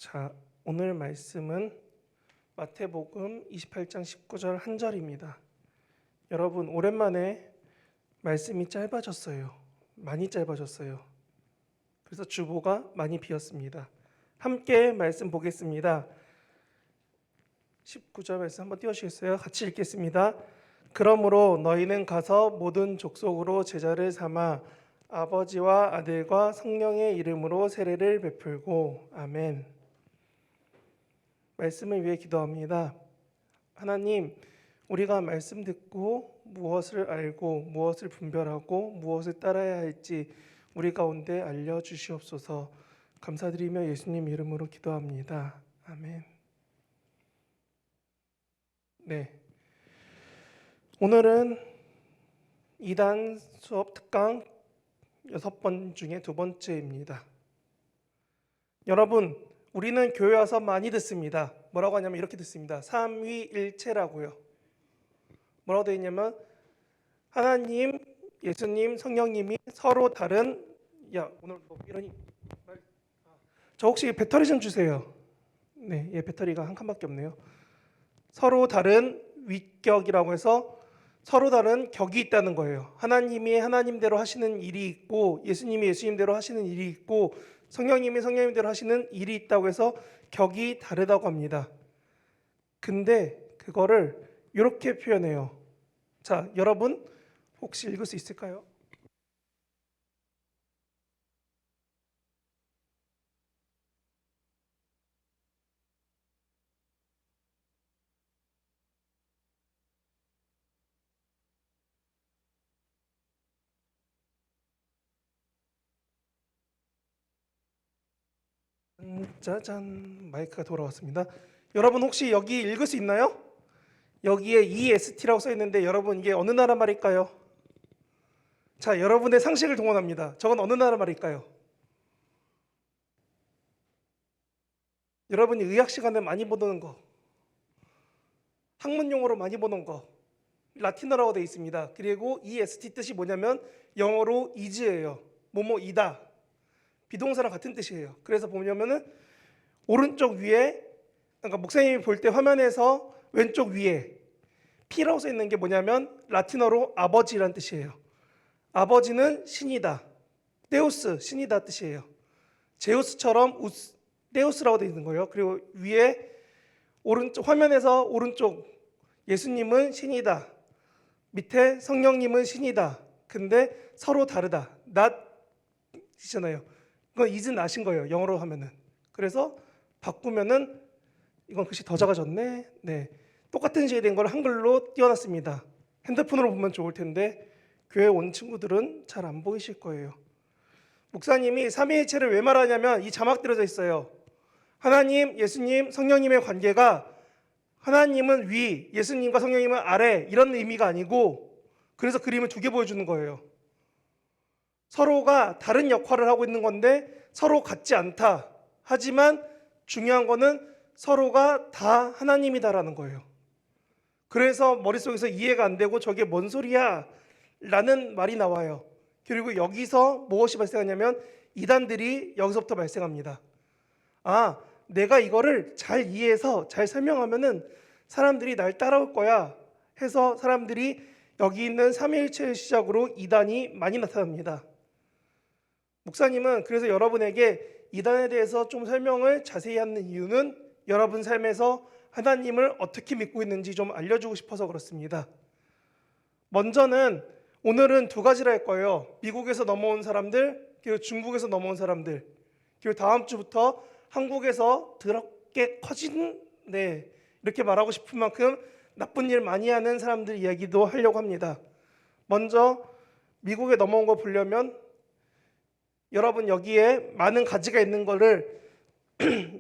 자, 오늘 말씀은 마태복음 28장 19절 한 절입니다. 여러분, 오랜만에 말씀이 짧아졌어요. 많이 짧아졌어요. 그래서 주보가 많이 비었습니다. 함께 말씀 보겠습니다. 19절 말씀 한번 띄워주시겠어요? 같이 읽겠습니다. 그러므로 너희는 가서 모든 족속으로 제자를 삼아 아버지와 아들과 성령의 이름으로 세례를 베풀고 아멘. 말씀을 위해 기도합니다. 하나님, 우리가 말씀 듣고 무엇을 알고 무엇을 분별하고 무엇을 따라야 할지 우리 가운데 알려주시옵소서. 감사드리며 예수님 이름으로 기도합니다. 아멘. 네, 오늘은 2단 수업 특강 6번 중에 두 번째입니다. 여러분, 우리는 교회 와서 많이 듣습니다. 뭐라고 하냐면 이렇게 듣습니다. 삼위일체라고요. 뭐라고 되어 있냐면 하나님, 예수님, 성령님이 서로 다른 오늘 뭐 이러니 저 혹시 배터리 좀 주세요. 네, 배터리가 한 칸밖에 없네요. 서로 다른 위격이라고 해서 서로 다른 격이 있다는 거예요. 하나님이 하나님대로 하시는 일이 있고 예수님이 예수님대로 하시는 일이 있고 성령님이 성령님대로 하시는 일이 있다고 해서 격이 다르다고 합니다. 근데 그거를 이렇게 표현해요. 자, 여러분 혹시 읽을 수 있을까요? 짜잔, 마이크가 돌아왔습니다. 여러분 혹시 여기 읽을 수 있나요? 여기에 EST라고 써 있는데 여러분 이게 어느 나라 말일까요? 자, 여러분의 상식을 동원합니다. 저건 어느 나라 말일까요? 여러분이 의학 시간에 많이 보는 거, 학문 용어로 많이 보는 거, 라틴어라고 되어 있습니다. 그리고 EST 뜻이 뭐냐면 영어로 is예요. 뭐뭐이다. 비동사랑 같은 뜻이에요. 그래서 보면은 오른쪽 위에, 그러니까 목사님이 볼 때 화면에서 왼쪽 위에 P라고 써 있는 게 뭐냐면 라틴어로 아버지란 뜻이에요. 아버지는 신이다. 데우스, 신이다 뜻이에요. 제우스처럼 데우스라고 되어 있는 거예요. 그리고 위에 오른쪽 화면에서 오른쪽 예수님은 신이다. 밑에 성령님은 신이다. 근데 서로 다르다. not이잖아요. 이건 is not인 거예요. 영어로 하면은. 그래서 바꾸면은 이건 글씨 더 작아졌네. 네, 똑같은 시에 된 걸 한글로 띄워놨습니다. 핸드폰으로 보면 좋을 텐데 교회 온 친구들은 잘 안 보이실 거예요. 목사님이 삼위일체를 왜 말하냐면 이 자막 들어져 있어요. 하나님, 예수님, 성령님의 관계가 하나님은 위, 예수님과 성령님은 아래 이런 의미가 아니고 그래서 그림을 두 개 보여주는 거예요. 서로가 다른 역할을 하고 있는 건데 서로 같지 않다. 하지만 중요한 거는 서로가 다 하나님이다라는 거예요. 그래서 머릿속에서 이해가 안 되고 저게 뭔 소리야? 라는 말이 나와요. 그리고 여기서 무엇이 발생하냐면 이단들이 여기서부터 발생합니다. 아, 내가 이거를 잘 이해해서 잘 설명하면은 사람들이 날 따라올 거야 해서 사람들이 여기 있는 삼위일체를 시작으로 이단이 많이 나타납니다. 목사님은 그래서 여러분에게 이단에 대해서 좀 설명을 자세히 하는 이유는 여러분 삶에서 하나님을 어떻게 믿고 있는지 좀 알려주고 싶어서 그렇습니다. 먼저는 오늘은 두 가지를 할 거예요. 미국에서 넘어온 사람들, 그리고 중국에서 넘어온 사람들, 그리고 다음 주부터 한국에서 더럽게 커진, 이렇게 말하고 싶은 만큼 나쁜 일 많이 하는 사람들 이야기도 하려고 합니다. 먼저 미국에 넘어온 거 보려면 여러분 여기에 많은 가지가 있는 거를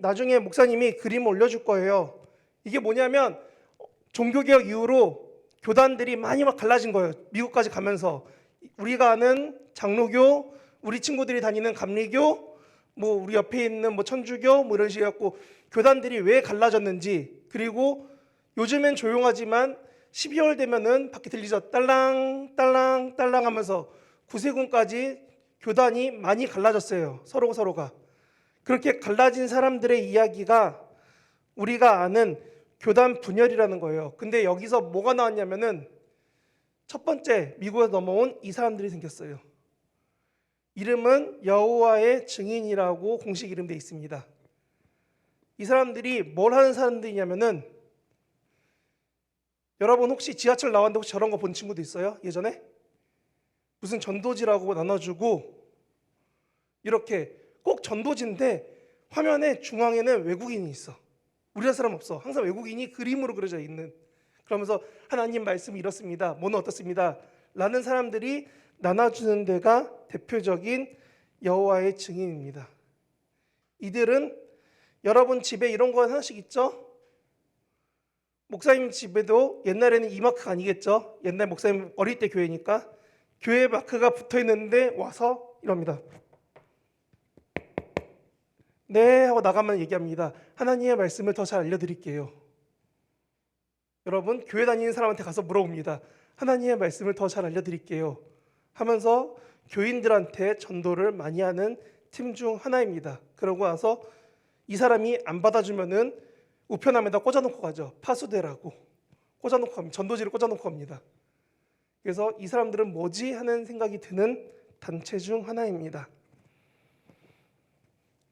나중에 목사님이 그림 올려줄 거예요. 이게 뭐냐면 종교개혁 이후로 교단들이 많이 막 갈라진 거예요. 미국까지 가면서 우리가 아는 장로교, 우리 친구들이 다니는 감리교, 뭐 우리 옆에 있는 뭐 천주교 뭐 이런 식으로 갖고 교단들이 왜 갈라졌는지, 그리고 요즘엔 조용하지만 12월 되면은 밖에 들리죠. 딸랑 딸랑 딸랑 하면서 구세군까지 교단이 많이 갈라졌어요. 서로가. 그렇게 갈라진 사람들의 이야기가 우리가 아는 교단 분열이라는 거예요. 근데 여기서 뭐가 나왔냐면은 첫 번째 미국에서 넘어온 이 사람들이 생겼어요. 이름은 여호와의 증인이라고 공식 이름 돼 있습니다. 이 사람들이 뭘 하는 사람들이냐면은 여러분 혹시 지하철 나왔는데 혹시 저런 거 본 친구도 있어요? 예전에? 무슨 전도지라고 나눠주고 이렇게 꼭 전도지인데 화면에 중앙에는 외국인이 있어. 우리나라 사람 없어. 항상 외국인이 그림으로 그려져 있는. 그러면서 하나님 말씀이 이렇습니다. 뭐는 어떻습니다. 라는 사람들이 나눠주는 데가 대표적인 여호와의 증인입니다. 이들은 여러분 집에 이런 거 하나씩 있죠? 목사님 집에도 옛날에는 이 마크가 아니겠죠? 옛날 목사님 어릴 때 교회니까 교회 마크가 붙어 있는데 와서 이럽니다. 네 하고 나가면 얘기합니다. 하나님의 말씀을 더 잘 알려드릴게요. 여러분 교회 다니는 사람한테 가서 물어봅니다. 하나님의 말씀을 더 잘 알려드릴게요 하면서 교인들한테 전도를 많이 하는 팀 중 하나입니다. 그러고 나서 이 사람이 안 받아주면은 우편함에다 꽂아놓고 가죠. 파수대라고 꽂아놓고 갑니다. 전도지를 꽂아놓고 갑니다. 그래서 이 사람들은 뭐지 하는 생각이 드는 단체 중 하나입니다.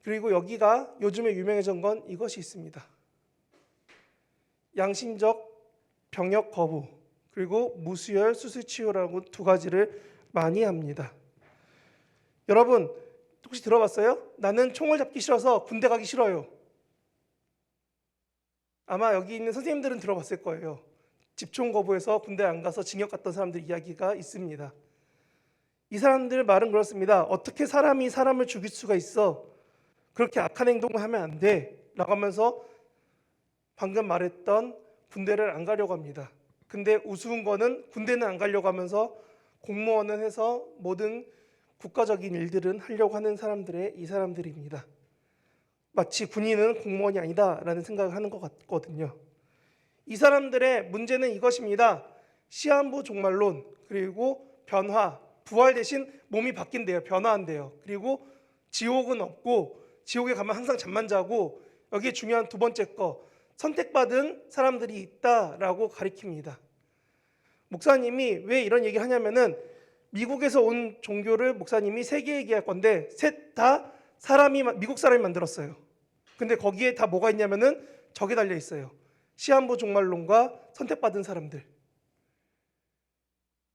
그리고 여기가 요즘에 유명해진 건 이것이 있습니다. 양심적 병역 거부 그리고 무수혈 수술 치료라고 두 가지를 많이 합니다. 여러분 혹시 들어봤어요? 나는 총을 잡기 싫어서 군대 가기 싫어요. 아마 여기 있는 선생님들은 들어봤을 거예요. 집총 거부해서 군대 안 가서 징역 갔던 사람들 이야기가 있습니다. 이 사람들 말은 그렇습니다. 어떻게 사람이 사람을 죽일 수가 있어? 그렇게 악한 행동을 하면 안 돼 라고 하면서 방금 말했던 군대를 안 가려고 합니다. 근데 우스운 거는 군대는 안 가려고 하면서 공무원은 해서 모든 국가적인 일들은 하려고 하는 사람들의 이 사람들입니다. 마치 군인은 공무원이 아니다라는 생각을 하는 것 같거든요. 이 사람들의 문제는 이것입니다. 시한부 종말론 그리고 변화, 부활 대신 몸이 바뀐대요. 변화한대요. 그리고 지옥은 없고 지옥에 가면 항상 잠만 자고 여기에 중요한 두 번째 거 선택받은 사람들이 있다라고 가리킵니다. 목사님이 왜 이런 얘기를 하냐면은 미국에서 온 종교를 목사님이 세 개 얘기할 건데 셋 다 미국 사람이 만들었어요. 근데 거기에 다 뭐가 있냐면은 저게 달려 있어요. 시한부 종말론과 선택받은 사람들.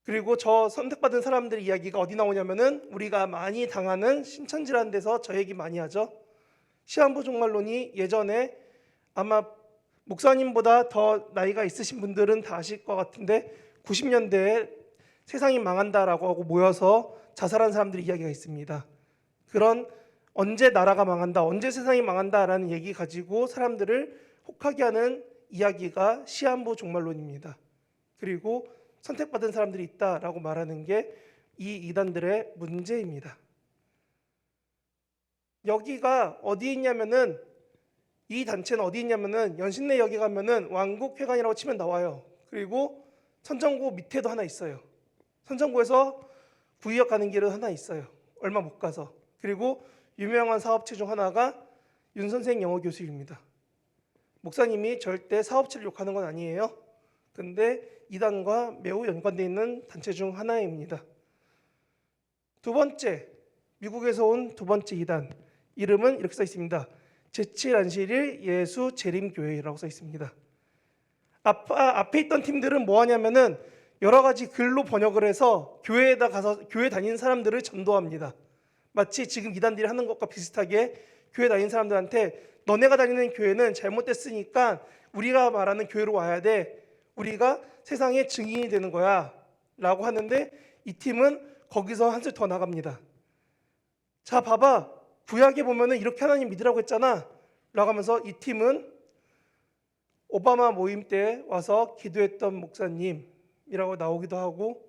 그리고 저 선택받은 사람들 이야기가 어디 나오냐면은 우리가 많이 당하는 신천지라는 데서 저 얘기 많이 하죠. 시한부 종말론이 예전에 아마 목사님보다 더 나이가 있으신 분들은 다 아실 것 같은데 90년대에 세상이 망한다라고 하고 모여서 자살한 사람들의 이야기가 있습니다. 그런 언제 나라가 망한다, 언제 세상이 망한다라는 얘기 가지고 사람들을 혹하게 하는 이야기가 시한부 종말론입니다. 그리고 선택받은 사람들이 있다라고 말하는 게 이 이단들의 문제입니다. 여기가 어디 있냐면은 이 단체는 어디 있냐면은 연신내역에 가면은 왕국회관이라고 치면 나와요. 그리고 선정구 밑에도 하나 있어요. 선정구에서 구의역 가는 길은 하나 있어요. 얼마 못 가서. 그리고 유명한 사업체 중 하나가 윤 선생 영어 교수입니다. 목사님이 절대 사업체를 욕하는 건 아니에요. 근데 이단과 매우 연관되어 있는 단체 중 하나입니다. 두 번째, 미국에서 온 두 번째 이단 이름은 이렇게 써 있습니다. 제7안식일 예수 재림교회라고 써 있습니다. 앞에 있던 팀들은 뭐 하냐면은 여러 가지 글로 번역을 해서 교회에다 가서 교회 다니는 사람들을 전도합니다. 마치 지금 이단들이 하는 것과 비슷하게 교회 다니는 사람들한테 너네가 다니는 교회는 잘못됐으니까 우리가 말하는 교회로 와야 돼. 우리가 세상의 증인이 되는 거야 라고 하는데 이 팀은 거기서 한술 더 나갑니다. 자 봐봐 구약에 보면은 이렇게 하나님 믿으라고 했잖아 라고 하면서 이 팀은 오바마 모임 때 와서 기도했던 목사님이라고 나오기도 하고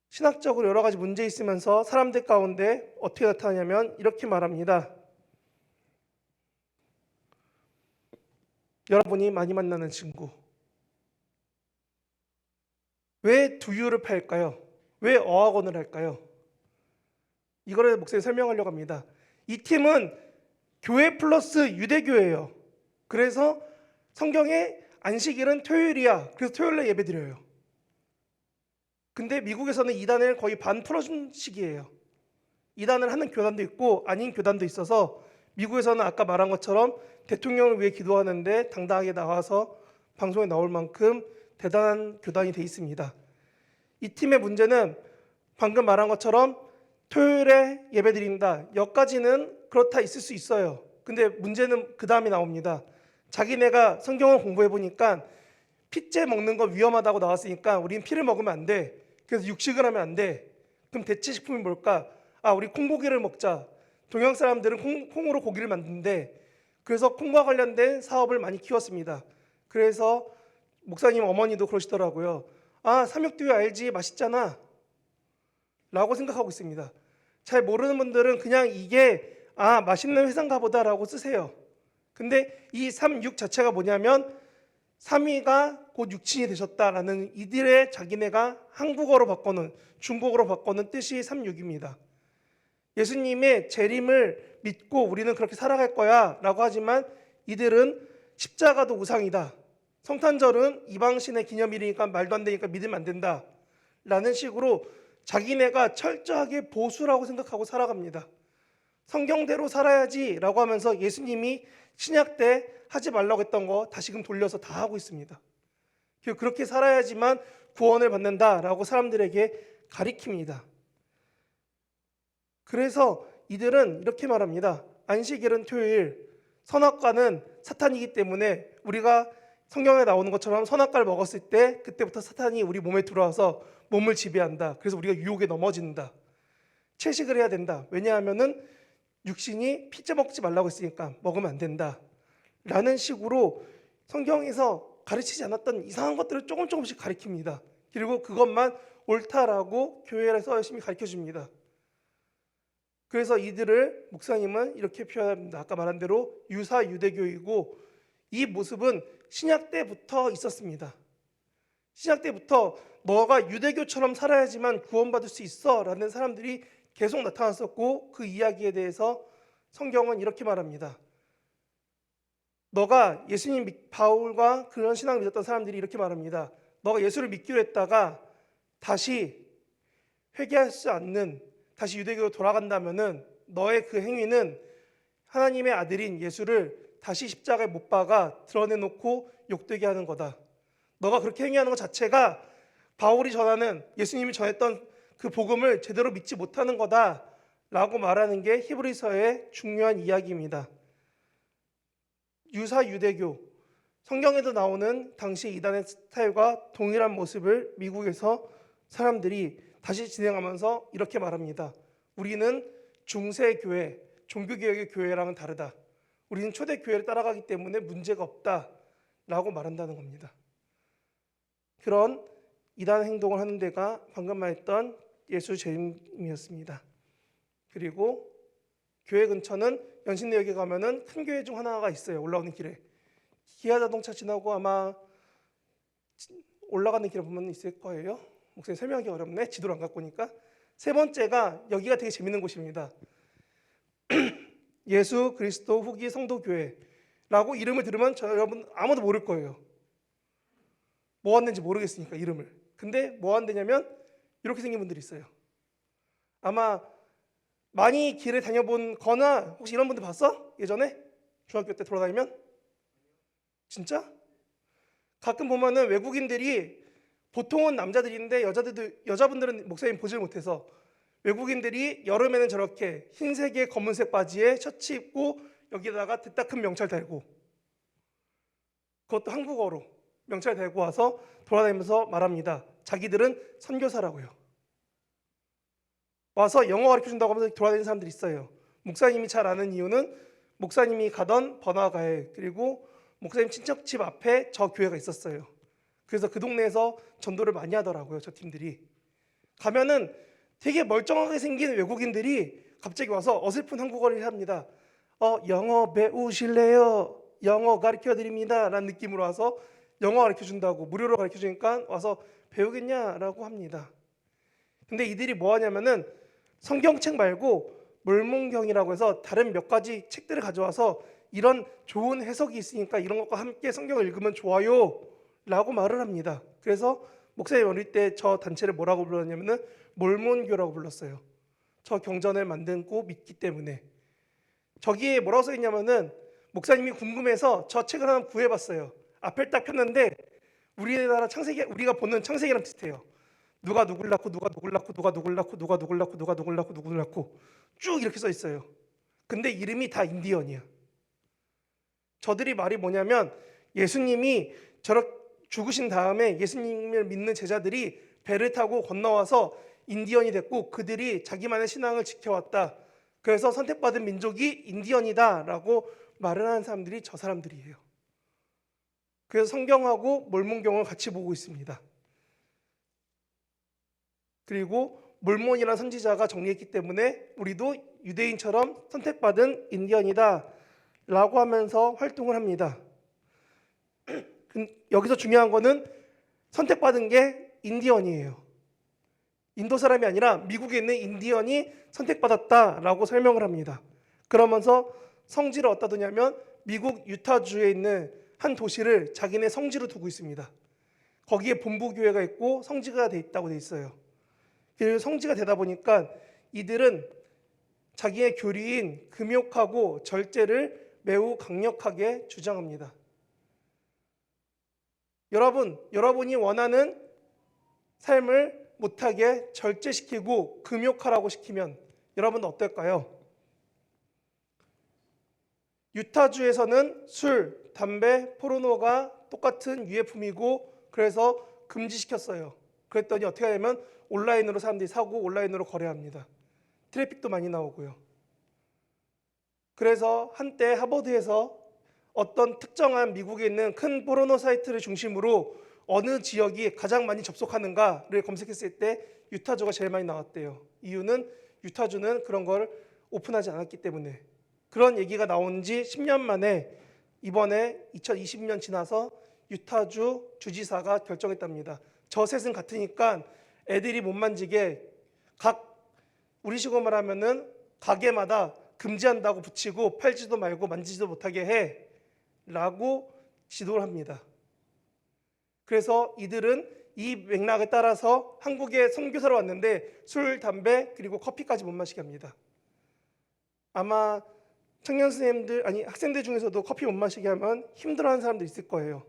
신학적으로 여러 가지 문제 있으면서 사람들 가운데 어떻게 나타나냐면 이렇게 말합니다. 여러분이 많이 만나는 친구 왜 두유를 팔까요? 왜 어학원을 할까요? 이거를 목사님이 설명하려고 합니다. 이 팀은 교회 플러스 유대교예요. 그래서 성경에 안식일은 토요일이야. 그래서 토요일에 예배드려요. 근데 미국에서는 이단을 거의 반 풀어준 식이에요. 이단을 하는 교단도 있고 아닌 교단도 있어서 미국에서는 아까 말한 것처럼 대통령을 위해 기도하는데 당당하게 나와서 방송에 나올 만큼 대단한 교단이 돼 있습니다. 이 팀의 문제는 방금 말한 것처럼 토요일에 예배드린다. 여기까지는 그렇다 있을 수 있어요. 근데 문제는 그 다음에 나옵니다. 자기네가 성경을 공부해 보니까 피째 먹는 거 위험하다고 나왔으니까 우리는 피를 먹으면 안 돼. 그래서 육식을 하면 안 돼. 그럼 대체 식품이 뭘까? 우리 콩고기를 먹자. 동양 사람들은 콩으로 고기를 만드는데 그래서 콩과 관련된 사업을 많이 키웠습니다. 그래서 목사님 어머니도 그러시더라고요. 삼육두유 알지? 맛있잖아. 라고 생각하고 있습니다. 잘 모르는 분들은 그냥 이게 맛있는 회사인가 보다라고 쓰세요. 근데 이 삼육 자체가 뭐냐면 삼위가 곧 육친이 되셨다라는 이들의 자기네가 한국어로 바꿔놓은 중국어로 바꿔놓은 뜻이 삼육입니다. 예수님의 재림을 믿고 우리는 그렇게 살아갈 거야 라고 하지만 이들은 십자가도 우상이다. 성탄절은 이방신의 기념일이니까 말도 안 되니까 믿으면 안 된다. 라는 식으로 자기네가 철저하게 보수라고 생각하고 살아갑니다. 성경대로 살아야지 라고 하면서 예수님이 신약 때 하지 말라고 했던 거 다시금 돌려서 다 하고 있습니다. 그렇게 살아야지만 구원을 받는다라고 사람들에게 가리킵니다. 그래서 이들은 이렇게 말합니다. 안식일은 토요일, 선악과는 사탄이기 때문에 우리가 성경에 나오는 것처럼 선악과를 먹었을 때 그때부터 사탄이 우리 몸에 들어와서 몸을 지배한다. 그래서 우리가 유혹에 넘어진다. 채식을 해야 된다. 왜냐하면은 육신이 피째 먹지 말라고 했으니까 먹으면 안 된다. 라는 식으로 성경에서 가르치지 않았던 이상한 것들을 조금씩 가르칩니다. 그리고 그것만 옳다라고 교회에서 열심히 가르쳐줍니다. 그래서 이들을 목사님은 이렇게 표현합니다. 아까 말한 대로 유사 유대교이고 이 모습은 신약 때부터 있었습니다. 신약 때부터 너가 유대교처럼 살아야지만 구원받을 수 있어 라는 사람들이 계속 나타났었고 그 이야기에 대해서 성경은 이렇게 말합니다. 너가 예수님 바울과 그런 신앙을 믿었던 사람들이 이렇게 말합니다. 너가 예수를 믿기로 했다가 다시 회개할 수 않는 다시 유대교로 돌아간다면은 너의 그 행위는 하나님의 아들인 예수를 다시 십자가에 못 박아 드러내놓고 욕되게 하는 거다. 너가 그렇게 행위하는 것 자체가 바울이 전하는 예수님이 전했던 그 복음을 제대로 믿지 못하는 거다 라고 말하는 게 히브리서의 중요한 이야기입니다. 유사 유대교, 성경에도 나오는 당시 이단의 스타일과 동일한 모습을 미국에서 사람들이 다시 진행하면서 이렇게 말합니다. 우리는 중세교회, 종교개혁의 교회랑은 다르다. 우리는 초대교회를 따라가기 때문에 문제가 없다 라고 말한다는 겁니다. 그런 이단 행동을 하는 데가 방금 말했던 예수 재림이었습니다. 그리고 교회 근처는 연신내역에 가면은 큰 교회 중 하나가 있어요. 올라오는 길에 기아 자동차 지나고 아마 올라가는 길에 보면 있을 거예요. 목사님 설명하기 어렵네. 지도를 안 갖고 오니까. 세 번째가 여기가 되게 재밌는 곳입니다. 예수 그리스도 후기 성도교회라고 이름을 들으면 여러분 아무도 모를 거예요. 뭐 하는지 모르겠으니까 이름을. 근데 뭐 한다냐면 이렇게 생긴 분들이 있어요. 아마 많이 길을 다녀본 거나 혹시 이런 분들 봤어? 예전에? 중학교 때 돌아다니면? 진짜? 가끔 보면은 외국인들이 보통은 남자들인데 여자분들은 목사님 보질 못해서 외국인들이 여름에는 저렇게 흰색에 검은색 바지에 셔츠 입고 여기다가 됐다 큰 명찰 달고 그것도 한국어로 명찰 달고 와서 돌아다니면서 말합니다. 자기들은 선교사라고요. 와서 영어 가르쳐준다고 하면서 돌아다니는 사람들이 있어요. 목사님이 잘 아는 이유는 목사님이 가던 번화가에 그리고 목사님 친척집 앞에 저 교회가 있었어요. 그래서 그 동네에서 전도를 많이 하더라고요. 저 팀들이. 가면은 되게 멀쩡하게 생긴 외국인들이 갑자기 와서 어설픈 한국어를 합니다. 영어 배우실래요? 영어 가르쳐드립니다 라는 느낌으로 와서 영어 가르쳐준다고 무료로 가르쳐주니까 와서 배우겠냐라고 합니다. 근데 이들이 뭐 하냐면은 성경책 말고 몰몬경이라고 해서 다른 몇 가지 책들을 가져와서 이런 좋은 해석이 있으니까 이런 것과 함께 성경을 읽으면 좋아요 라고 말을 합니다. 그래서 목사님 어릴 때 저 단체를 뭐라고 불렀냐면은 몰몬교라고 불렀어요. 저 경전을 만들고 믿기 때문에. 저기에 뭐라고 써 있냐면은 목사님이 궁금해서 저 책을 하나 구해봤어요. 앞을 딱 폈는데 우리나라 창세기, 우리가 보는 창세기랑 비슷해요. 누가 누굴 낳고 누가 누굴 낳고 누가 누굴 낳고 누가 누굴 낳고 누가 누굴 낳고 누굴 낳고 쭉 이렇게 써 있어요. 근데 이름이 다 인디언이야. 저들이 말이 뭐냐면 예수님이 죽으신 다음에 예수님을 믿는 제자들이 배를 타고 건너와서 인디언이 됐고 그들이 자기만의 신앙을 지켜왔다. 그래서 선택받은 민족이 인디언이다라고 말을 하는 사람들이 저 사람들이에요. 그래서 성경하고 몰몬경을 같이 보고 있습니다. 그리고 몰몬이라는 선지자가 정리했기 때문에 우리도 유대인처럼 선택받은 인디언이다 라고 하면서 활동을 합니다. 여기서 중요한 거는 선택받은 게 인디언이에요. 인도 사람이 아니라 미국에 있는 인디언이 선택받았다라고 설명을 합니다. 그러면서 성지를 어디다 두냐면 미국 유타주에 있는 한 도시를 자기네 성지로 두고 있습니다. 거기에 본부 교회가 있고 성지가 돼 있다고 돼 있어요. 그리고 성지가 되다 보니까 이들은 자기의 교리인 금욕하고 절제를 매우 강력하게 주장합니다. 여러분이 원하는 삶을 못하게 절제시키고 금욕하라고 시키면 여러분은 어떨까요? 유타주에서는 술, 담배, 포르노가 똑같은 유해품이고 그래서 금지시켰어요. 그랬더니 어떻게 하냐면 온라인으로 사람들이 사고 온라인으로 거래합니다. 트래픽도 많이 나오고요. 그래서 한때 하버드에서 어떤 특정한 미국에 있는 큰 포르노 사이트를 중심으로 어느 지역이 가장 많이 접속하는가를 검색했을 때 유타주가 제일 많이 나왔대요. 이유는 유타주는 그런 걸 오픈하지 않았기 때문에. 그런 얘기가 나온 지 10년 만에 이번에 2020년 지나서 유타주 주지사가 결정했답니다. 저 셋은 같으니까 애들이 못 만지게 우리식으로 말하면은 가게마다 금지한다고 붙이고 팔지도 말고 만지지도 못하게 해 라고 지도를 합니다. 그래서 이들은 이 맥락에 따라서 한국에 선교사로 왔는데 술, 담배 그리고 커피까지 못 마시게 합니다. 아마 청년 선생님들 학생들 중에서도 커피 못 마시게 하면 힘들어하는 사람도 있을 거예요.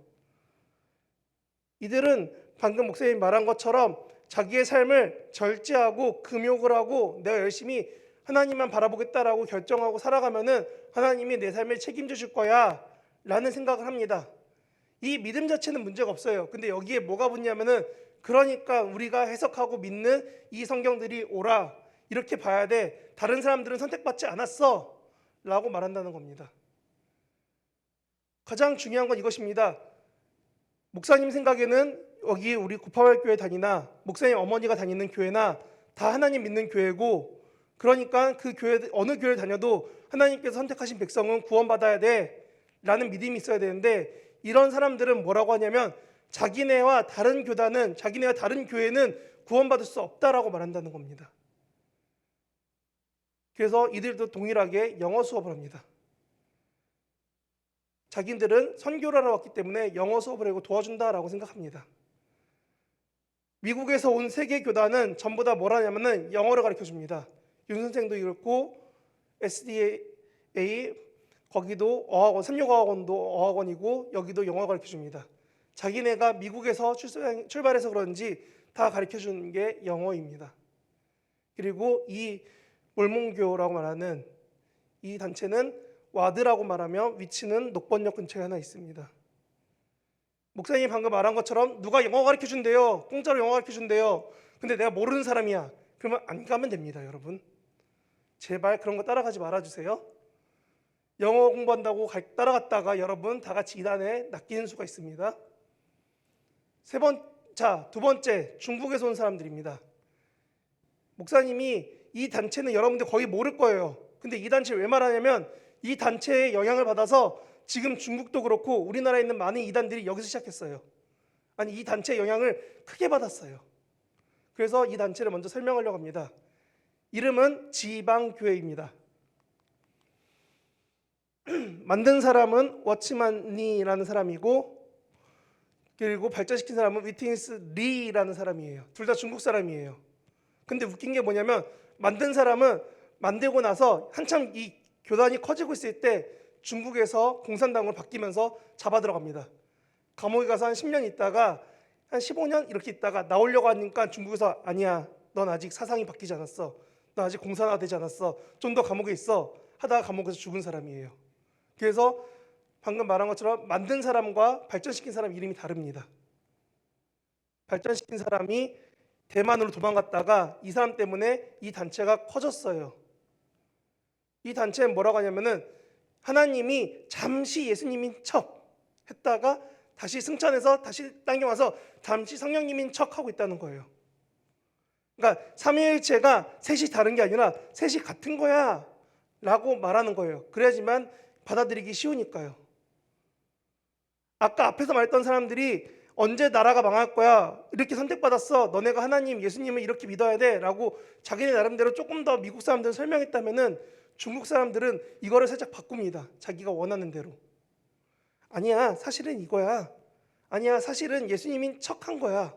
이들은 방금 목사님이 말한 것처럼 자기의 삶을 절제하고 금욕을 하고 내가 열심히 하나님만 바라보겠다라고 결정하고 살아가면은 하나님이 내 삶을 책임져 줄 거야 라는 생각을 합니다. 이 믿음 자체는 문제가 없어요. 근데 여기에 뭐가 붙냐면은 그러니까 우리가 해석하고 믿는 이 성경들이 옳아 이렇게 봐야 돼. 다른 사람들은 선택받지 않았어 라고 말한다는 겁니다. 가장 중요한 건 이것입니다. 목사님 생각에는 여기 우리 구파발교회 다니나 목사님 어머니가 다니는 교회나 다 하나님 믿는 교회고 그러니까 그 교회 어느 교회를 다녀도 하나님께서 선택하신 백성은 구원받아야 돼 라는 믿음이 있어야 되는데 이런 사람들은 뭐라고 하냐면 자기네와 다른 교회는 구원받을 수 없다라고 말한다는 겁니다. 그래서 이들도 동일하게 영어 수업을 합니다. 자기들은 선교를 하러 왔기 때문에 영어 수업을 하고 도와준다라고 생각합니다. 미국에서 온 세계 교단은 전부 다 뭘 하냐면은 영어를 가르쳐 줍니다. 윤 선생도 그렇고 SDA 거기도 어학원, 삼육어학원도 어학원이고 여기도 영어 가르쳐 줍니다. 자기네가 미국에서 출발해서 그런지 다 가르쳐 주는 게 영어입니다. 그리고 이 몰몬교라고 말하는 이 단체는 와드라고 말하며 위치는 녹번역 근처에 하나 있습니다. 목사님이 방금 말한 것처럼 누가 영어 가르쳐 준대요. 공짜로 영어 가르쳐 준대요. 근데 내가 모르는 사람이야. 그러면 안 가면 됩니다, 여러분. 제발 그런 거 따라가지 말아주세요. 영어 공부한다고 따라갔다가 여러분 다 같이 이단에 낚이는 수가 있습니다. 두 번째, 중국에서 온 사람들입니다. 목사님이 이 단체는 여러분들 거의 모를 거예요. 근데 이 단체 왜 말하냐면 이 단체의 영향을 받아서 지금 중국도 그렇고 우리나라에 있는 많은 이단들이 여기서 시작했어요. 이 단체의 영향을 크게 받았어요. 그래서 이 단체를 먼저 설명하려고 합니다. 이름은 지방교회입니다. 만든 사람은 워치만니라는 사람이고, 그리고 발전시킨 사람은 위트니스 리라는 사람이에요. 둘 다 중국 사람이에요. 근데 웃긴 게 뭐냐면, 만든 사람은 만들고 나서 한참 이 교단이 커지고 있을 때 중국에서 공산당으로 바뀌면서 잡아 들어갑니다. 감옥에 가서 한 10년 있다가 한 15년 이렇게 있다가 나오려고 하니까 중국에서 아니야, 넌 아직 사상이 바뀌지 않았어, 너 아직 공산화 되지 않았어, 좀 더 감옥에 있어 하다가 감옥에서 죽은 사람이에요. 그래서 방금 말한 것처럼 만든 사람과 발전시킨 사람 이름이 다릅니다. 발전시킨 사람이 대만으로 도망갔다가 이 사람 때문에 이 단체가 커졌어요. 이 단체는 뭐라고 하냐면은 하나님이 잠시 예수님인 척 했다가 다시 승천해서 다시 당겨와서 잠시 성령님인 척 하고 있다는 거예요. 그러니까 삼위일체가 셋이 다른 게 아니라 셋이 같은 거야 라고 말하는 거예요. 그래야지만 받아들이기 쉬우니까요. 아까 앞에서 말했던 사람들이 언제 나라가 망할 거야, 이렇게 선택받았어, 너네가 하나님 예수님을 이렇게 믿어야 돼 라고 자기네 나름대로 조금 더 미국 사람들 설명했다면은 중국 사람들은 이거를 살짝 바꿉니다. 자기가 원하는 대로. 아니야, 사실은 이거야. 아니야, 사실은 예수님인 척한 거야.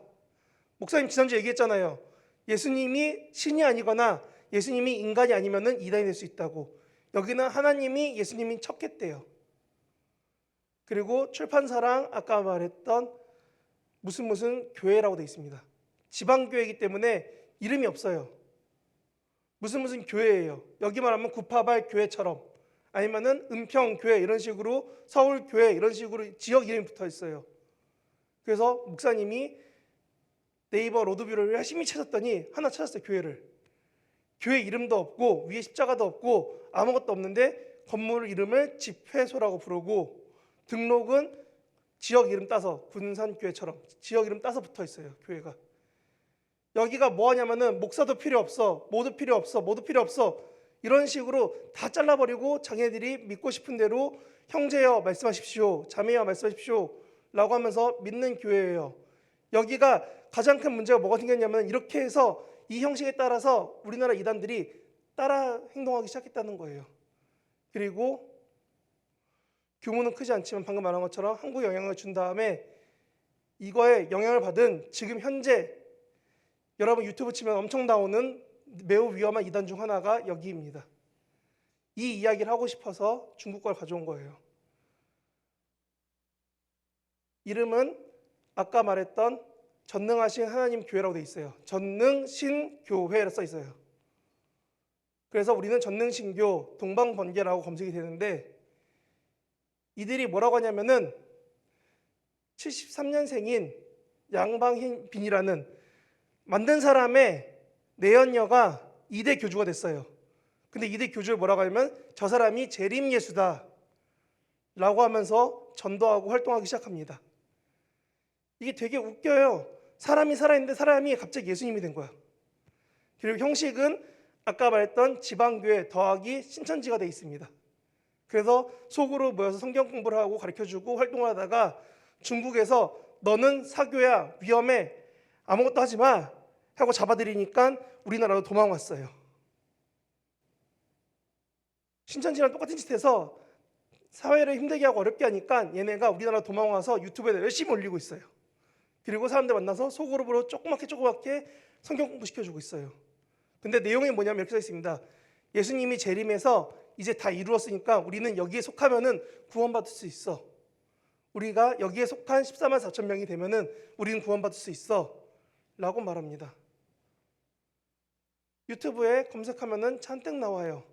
목사님 지난주 얘기했잖아요. 예수님이 신이 아니거나 예수님이 인간이 아니면은 이단이 될 수 있다고. 여기는 하나님이 예수님인 척했대요. 그리고 출판사랑 아까 말했던 무슨 교회라고 되어 있습니다. 지방교회이기 때문에 이름이 없어요. 무슨 교회예요. 여기 말하면 구파발 교회처럼, 아니면은 은평교회 이런 식으로, 서울교회 이런 식으로 지역 이름이 붙어 있어요. 그래서 목사님이 네이버 로드뷰를 열심히 찾았더니 하나 찾았어요. 교회를. 교회 이름도 없고 위에 십자가도 없고 아무것도 없는데 건물 이름을 집회소라고 부르고 등록은 지역 이름 따서, 군산교회처럼 지역 이름 따서 붙어 있어요. 교회가. 여기가 뭐 하냐면은 목사도 필요 없어, 모두 필요 없어, 모두 필요 없어, 이런 식으로 다 잘라버리고 자기네들이 믿고 싶은 대로 형제여 말씀하십시오, 자매여 말씀하십시오 라고 하면서 믿는 교회예요. 여기가 가장 큰 문제가 뭐가 생겼냐면, 이렇게 해서 이 형식에 따라서 우리나라 이단들이 따라 행동하기 시작했다는 거예요. 그리고 규모는 크지 않지만 방금 말한 것처럼 한국에 영향을 준 다음에 이거에 영향을 받은 지금 현재 여러분 유튜브 치면 엄청 나오는 매우 위험한 이단 중 하나가 여기입니다. 이 이야기를 하고 싶어서 중국 걸 가져온 거예요. 이름은 아까 말했던 전능하신 하나님 교회라고 돼 있어요. 전능신교회라고 써 있어요. 그래서 우리는 전능신교, 동방번개라고 검색이 되는데, 이들이 뭐라고 하냐면은 73년생인 양방빈이라는 만든 사람의 내연녀가 2대 교주가 됐어요. 근데 2대 교주를 뭐라고 하냐면 저 사람이 재림 예수다 라고 하면서 전도하고 활동하기 시작합니다. 이게 되게 웃겨요. 사람이 살아있는데 사람이 갑자기 예수님이 된 거야. 그리고 형식은 아까 말했던 지방교회 더하기 신천지가 돼 있습니다. 그래서 속으로 모여서 성경 공부를 하고 가르쳐주고 활동을 하다가 중국에서 너는 사교야, 위험해, 아무것도 하지 마 하고 잡아들이니까 우리나라로 도망왔어요. 신천지랑 똑같은 짓 해서 사회를 힘들게 하고 어렵게 하니까 얘네가 우리나라 도망와서 유튜브에 열심히 올리고 있어요. 그리고 사람들 만나서 소그룹으로 조그맣게 성경 공부 시켜주고 있어요. 근데 내용이 뭐냐면 이렇게 써 있습니다. 예수님이 재림해서 이제 다 이루었으니까 우리는 여기에 속하면은 구원받을 수 있어. 우리가 여기에 속한 14만 4천 명이 되면은 우리는 구원받을 수 있어 라고 말합니다. 유튜브에 검색하면은 잔뜩 나와요.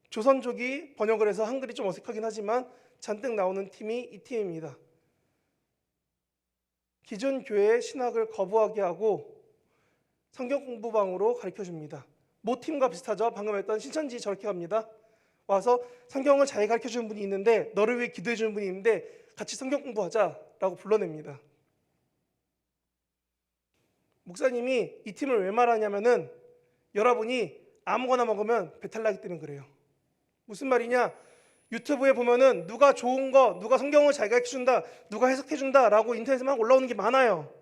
조선족이 번역을 해서 한글이 좀 어색하긴 하지만 잔뜩 나오는 팀이 이 팀입니다. 기존 교회의 신학을 거부하게 하고 성경 공부방으로 가르쳐줍니다. 모 팀과 비슷하죠. 방금 했던 신천지 저렇게 갑니다. 와서 성경을 잘 가르쳐주는 분이 있는데, 너를 위해 기도해주는 분이 있는데 같이 성경 공부하자라고 불러냅니다. 목사님이 이 팀을 왜 말하냐면은 여러분이 아무거나 먹으면 배탈 나기 때문에 그래요. 무슨 말이냐? 유튜브에 보면은 누가 좋은 거, 누가 성경을 잘 가르쳐준다, 누가 해석해준다 라고 인터넷에 막 올라오는 게 많아요.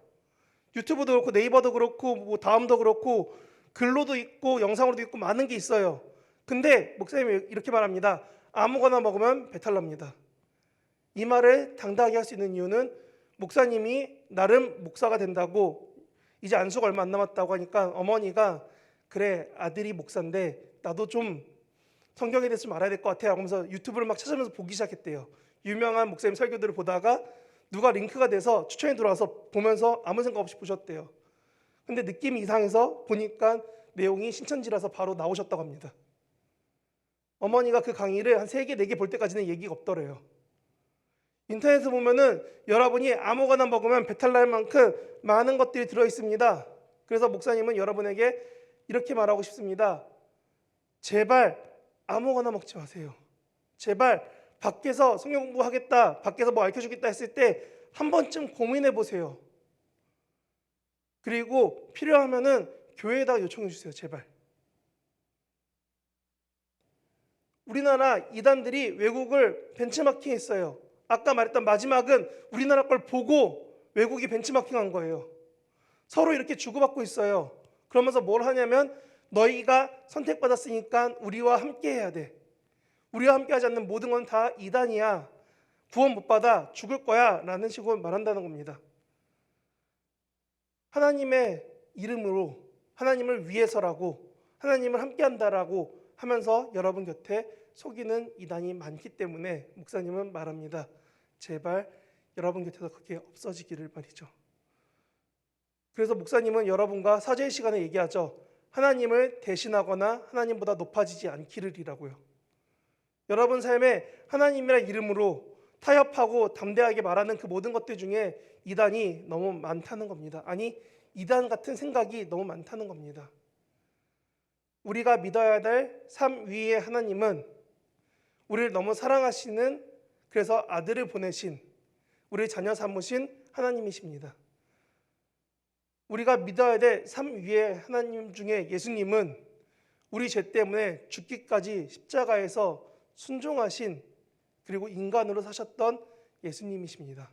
유튜브도 그렇고 네이버도 그렇고 뭐 다음도 그렇고 글로도 있고 영상으로도 있고 많은 게 있어요. 근데 목사님이 이렇게 말합니다. 아무거나 먹으면 배탈 납니다. 이 말을 당당하게 할 수 있는 이유는 목사님이 나름 목사가 된다고 이제 안수가 얼마 안 남았다고 하니까 어머니가 그래 아들이 목사인데 나도 좀 성경에 대해서 좀 알아야 될 것 같아 하면서 유튜브를 막 찾으면서 보기 시작했대요. 유명한 목사님 설교들을 보다가 누가 링크가 돼서 추천이 들어와서 보면서 아무 생각 없이 보셨대요. 근데 느낌이 이상해서 보니까 내용이 신천지라서 바로 나오셨다고 합니다. 어머니가 그 강의를 한 3개, 4개 볼 때까지는 얘기가 없더래요. 인터넷에 보면은 여러분이 아무거나 먹으면 배탈 날 만큼 많은 것들이 들어 있습니다. 그래서 목사님은 여러분에게 이렇게 말하고 싶습니다. 제발 아무거나 먹지 마세요. 제발 밖에서 성경 공부하겠다, 밖에서 뭐 알려주겠다 했을 때 한 번쯤 고민해 보세요. 그리고 필요하면은 교회에다가 요청해 주세요. 제발. 우리나라 이단들이 외국을 벤치마킹했어요. 아까 말했던 마지막은 우리나라 걸 보고 외국이 벤치마킹한 거예요. 서로 이렇게 주고받고 있어요. 그러면서 뭘 하냐면 너희가 선택받았으니까 우리와 함께 해야 돼. 우리와 함께 하지 않는 모든 건 다 이단이야. 구원 못 받아 죽을 거야 라는 식으로 말한다는 겁니다. 하나님의 이름으로 하나님을 위해서라고 하나님을 함께 한다라고 하면서 여러분 곁에 속이는 이단이 많기 때문에 목사님은 말합니다. 제발 여러분 곁에서 그게 없어지기를 말이죠. 그래서 목사님은 여러분과 사죄의 시간에 얘기하죠. 하나님을 대신하거나 하나님보다 높아지지 않기를이라고요. 여러분 삶에 하나님이라는 이름으로 타협하고 담대하게 말하는 그 모든 것들 중에 이단이 너무 많다는 겁니다. 아니, 이단 같은 생각이 너무 많다는 겁니다. 우리가 믿어야 될 삶 위의 하나님은 우리를 너무 사랑하시는, 그래서 아들을 보내신, 우리를 자녀 삼으신 하나님이십니다. 우리가 믿어야 될 삶 위의 하나님 중에 예수님은 우리 죄 때문에 죽기까지 십자가에서 순종하신, 그리고 인간으로 사셨던 예수님이십니다.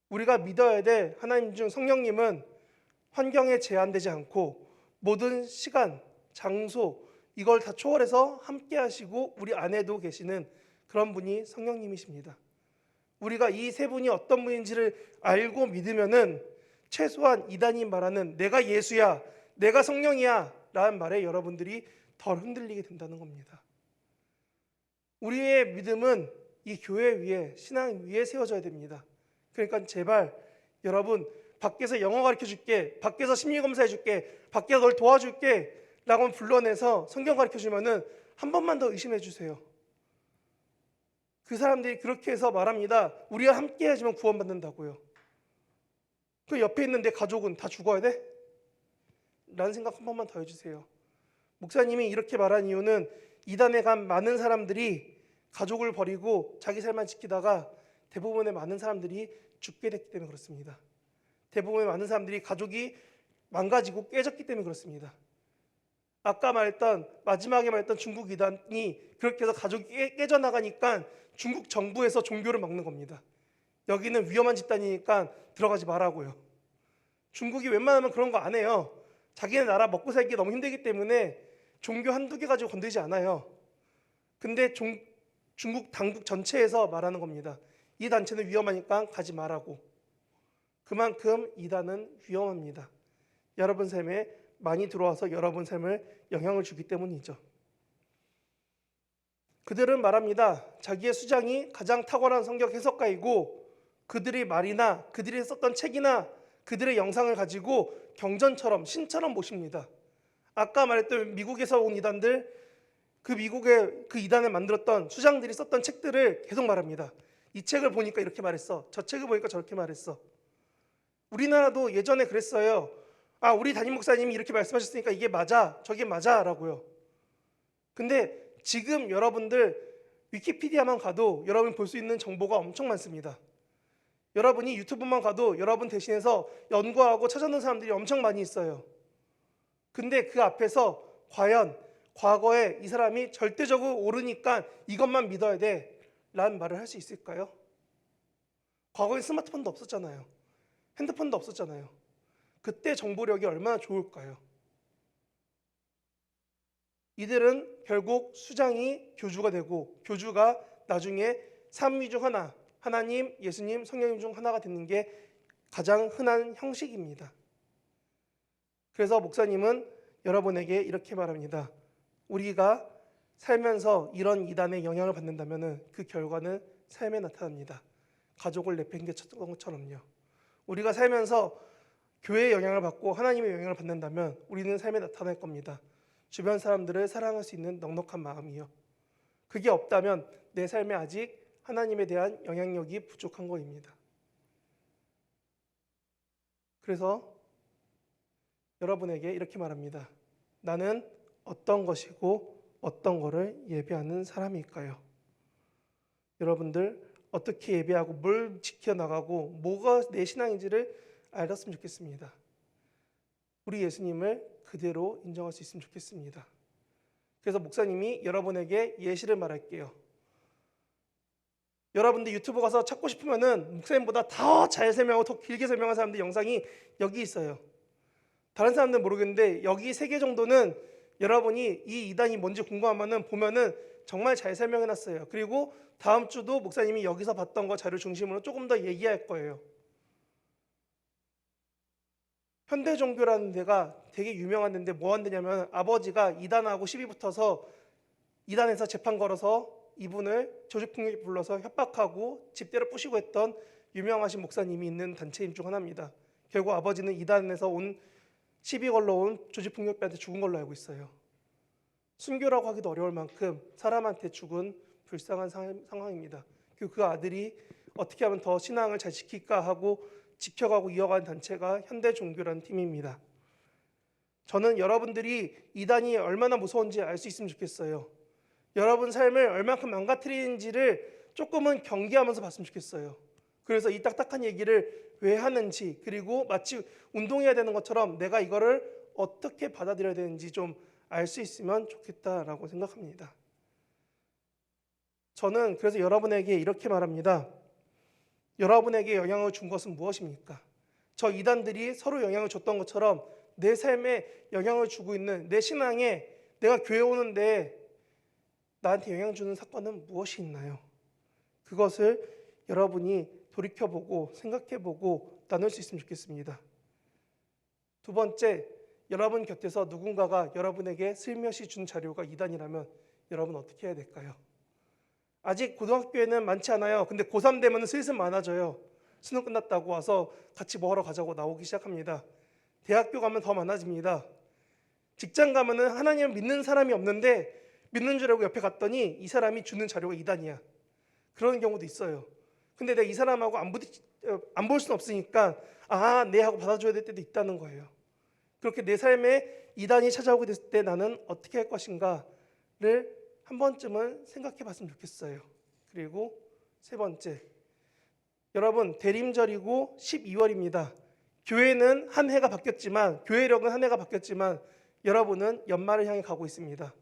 우리가 믿어야 될 하나님 중 성령님은 환경에 제한되지 않고 모든 시간, 장소 이걸 다 초월해서 함께 하시고 우리 안에도 계시는 그런 분이 성령님이십니다. 우리가 이 세 분이 어떤 분인지를 알고 믿으면은 최소한 이단이 말하는 내가 예수야, 내가 성령이야 라는 말에 여러분들이 덜 흔들리게 된다는 겁니다. 우리의 믿음은 이 교회 위에, 신앙 위에 세워져야 됩니다. 그러니까 제발 여러분 밖에서 영어 가르쳐 줄게, 밖에서 심리검사 해줄게, 밖에서 널 도와줄게 라고 불러내서 성경 가르쳐 주면은 한 번만 더 의심해 주세요. 그 사람들이 그렇게 해서 말합니다. 우리가 함께 해야지만 구원받는다고요. 그 옆에 있는 내 가족은 다 죽어야 돼? 라는 생각 한 번만 더 해주세요. 목사님이 이렇게 말한 이유는 이단에 간 많은 사람들이 가족을 버리고 자기 삶만 지키다가 대부분의 많은 사람들이 죽게 됐기 때문에 그렇습니다. 대부분의 많은 사람들이 가족이 망가지고 깨졌기 때문에 그렇습니다. 아까 말했던 마지막에 말했던 중국 이단이 그렇게 해서 가족이 깨져나가니까 중국 정부에서 종교를 막는 겁니다. 여기는 위험한 집단이니까 들어가지 말라고요. 중국이 웬만하면 그런 거 안 해요. 자기네 나라 먹고 살기 너무 힘들기 때문에 종교 한두 개 가지고 건들지 않아요. 근데 중국 당국 전체에서 말하는 겁니다. 이 단체는 위험하니까 가지 말라고. 그만큼 이단은 위험합니다. 여러분 삶에 많이 들어와서 여러분 삶을 영향을 주기 때문이죠. 그들은 말합니다. 자기의 수장이 가장 탁월한 성경 해석가이고 그들의 말이나 그들이 썼던 책이나 그들의 영상을 가지고 경전처럼 신처럼 모십니다. 아까 말했던 미국에서 온 이단들, 그 미국의 그 이단을 만들었던 수장들이 썼던 책들을 계속 말합니다. 이 책을 보니까 이렇게 말했어. 저 책을 보니까 저렇게 말했어. 우리나라도 예전에 그랬어요. 아, 우리 담임 목사님이 이렇게 말씀하셨으니까 이게 맞아, 저게 맞아 라고요. 근데 지금 여러분들 위키피디아만 가도 여러분 볼 수 있는 정보가 엄청 많습니다. 여러분이 유튜브만 가도 여러분 대신해서 연구하고 찾아놓은 사람들이 엄청 많이 있어요. 근데 그 앞에서 과연 과거에 이 사람이 절대적으로 옳으니까 이것만 믿어야 돼 라는 말을 할 수 있을까요? 과거에 스마트폰도 없었잖아요. 핸드폰도 없었잖아요. 그때 정보력이 얼마나 좋을까요? 이들은 결국 수장이 교주가 되고 교주가 나중에 삼위 중 하나, 하나님, 예수님, 성령님 중 하나가 되는 게 가장 흔한 형식입니다. 그래서 목사님은 여러분에게 이렇게 말합니다. 우리가 살면서 이런 이단의 영향을 받는다면 그 결과는 삶에 나타납니다. 가족을 내팽개쳤던 것처럼요. 우리가 살면서 교회의 영향을 받고 하나님의 영향을 받는다면 우리는 삶에 나타날 겁니다. 주변 사람들을 사랑할 수 있는 넉넉한 마음이요. 그게 없다면 내 삶에 아직 하나님에 대한 영향력이 부족한 것입니다. 그래서 여러분에게 이렇게 말합니다. 나는 어떤 것이고 어떤 것을 예배하는 사람일까요? 여러분들 어떻게 예배하고 뭘 지켜나가고 뭐가 내 신앙인지를 알았으면 좋겠습니다. 우리 예수님을 그대로 인정할 수 있으면 좋겠습니다. 그래서 목사님이 여러분에게 예시를 말할게요. 여러분들 유튜브 가서 찾고 싶으면은 목사님보다 더 잘 설명하고 더 길게 설명한 사람들 영상이 여기 있어요. 다른 사람들은 모르겠는데 여기 3개 정도는 여러분이 이 이단이 뭔지 궁금하면은 보면은 정말 잘 설명해 놨어요. 그리고 다음 주도 목사님이 여기서 봤던 거 자료 중심으로 조금 더 얘기할 거예요. 현대 종교라는 데가 되게 유명한 데인데 뭐 한데냐면 아버지가 이단하고 시비 붙어서 이단에서 재판 걸어서 이분을 조직폭력에 불러서 협박하고 집대로 부시고 했던 유명하신 목사님이 있는 단체인 중 하나입니다. 결국 아버지는 이단에서 온 시비 걸러온 조직폭력배한테 죽은 걸로 알고 있어요. 순교라고 하기도 어려울 만큼 사람한테 죽은 불쌍한 상황입니다. 그리고 그 아들이 어떻게 하면 더 신앙을 잘 지킬까 하고 지켜가고 이어가는 단체가 현대종교라는 팀입니다. 저는 여러분들이 이단이 얼마나 무서운지 알 수 있으면 좋겠어요. 여러분 삶을 얼마큼 망가뜨리는지를 조금은 경계하면서 봤으면 좋겠어요. 그래서 이 딱딱한 얘기를 왜 하는지, 그리고 마치 운동해야 되는 것처럼 내가 이거를 어떻게 받아들여야 되는지 좀 알 수 있으면 좋겠다라고 생각합니다. 저는 그래서 여러분에게 이렇게 말합니다. 여러분에게 영향을 준 것은 무엇입니까? 저 이단들이 서로 영향을 줬던 것처럼 내 삶에 영향을 주고 있는 내 신앙에, 내가 교회 오는데 나한테 영향 주는 사건은 무엇이 있나요? 그것을 여러분이 돌이켜보고 생각해보고 나눌 수 있으면 좋겠습니다. 두 번째, 여러분 곁에서 누군가가 여러분에게 슬며시 준 자료가 이단이라면 여러분 어떻게 해야 될까요? 아직 고등학교에는 많지 않아요. 근데 고3 되면 슬슬 많아져요. 수능 끝났다고 와서 같이 뭐 하러 가자고 나오기 시작합니다. 대학교 가면 더 많아집니다. 직장 가면은 하나님을 믿는 사람이 없는데 믿는 줄 알고 옆에 갔더니 이 사람이 주는 자료가 이단이야. 그런 경우도 있어요. 근데 내가 이 사람하고 안 볼 수는 없으니까 네 하고 받아줘야 될 때도 있다는 거예요. 그렇게 내 삶에 이단이 찾아오게 됐을 때 나는 어떻게 할 것인가를 한 번쯤은 생각해 봤으면 좋겠어요. 그리고 세 번째, 여러분 대림절이고 12월입니다. 교회는 한 해가 바뀌었지만, 교회력은 한 해가 바뀌었지만 여러분은 연말을 향해 가고 있습니다.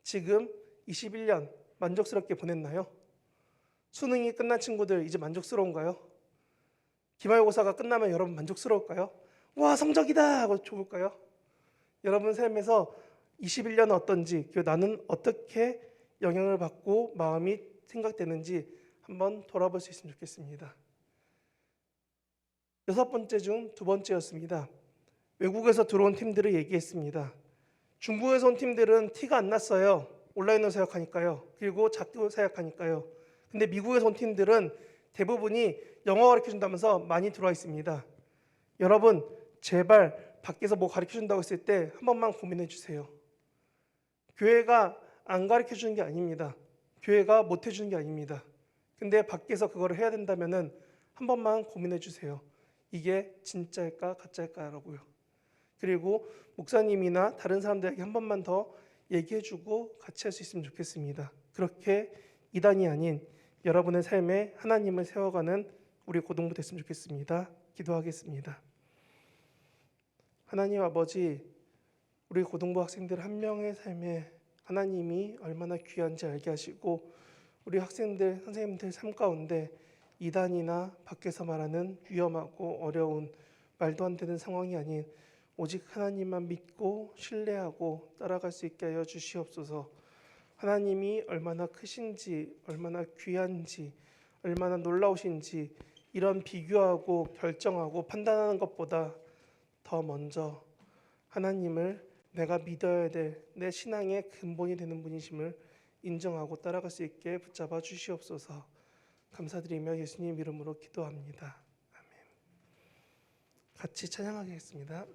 지금 21년 만족스럽게 보냈나요? 수능이 끝난 친구들 이제 만족스러운가요? 기말고사가 끝나면 여러분 만족스러울까요? 와, 성적이다 하고 좋을까요? 여러분 삶에서 21년은 어떤지, 나는 어떻게 영향을 받고 마음이 생각되는지 한번 돌아볼 수 있으면 좋겠습니다. 6번째 중 2번째였습니다. 외국에서 들어온 팀들을 얘기했습니다. 중국에서 온 팀들은 티가 안 났어요. 온라인으로 사역하니까요. 그리고 작도 사역하니까요. 근데 미국에서 온 팀들은 대부분이 영어 가르쳐준다면서 많이 들어와 있습니다. 여러분 제발 밖에서 뭐 가르쳐준다고 했을 때 한 번만 고민해 주세요. 교회가 안 가르쳐주는 게 아닙니다. 교회가 못 해주는 게 아닙니다. 근데 밖에서 그거를 해야 된다면은 한 번만 고민해 주세요. 이게 진짜일까 가짜일까라고요. 그리고 목사님이나 다른 사람들에게 한 번만 더 얘기해주고 같이 할 수 있으면 좋겠습니다. 그렇게 이단이 아닌 여러분의 삶에 하나님을 세워가는 우리 고등부 됐으면 좋겠습니다. 기도하겠습니다. 하나님 아버지, 우리 고등부 학생들 한 명의 삶에 하나님이 얼마나 귀한지 알게 하시고 우리 학생들, 선생님들 삶 가운데 이단이나 밖에서 말하는 위험하고 어려운 말도 안 되는 상황이 아닌 오직 하나님만 믿고 신뢰하고 따라갈 수 있게 하여 주시옵소서. 하나님이 얼마나 크신지, 얼마나 귀한지, 얼마나 놀라우신지 이런 비교하고 결정하고 판단하는 것보다 더 먼저 하나님을 내가 믿어야 될 내 신앙의 근본이 되는 분이심을 인정하고 따라갈 수 있게 붙잡아 주시옵소서. 감사드리며 예수님 이름으로 기도합니다. 아멘. 같이 찬양하겠습니다.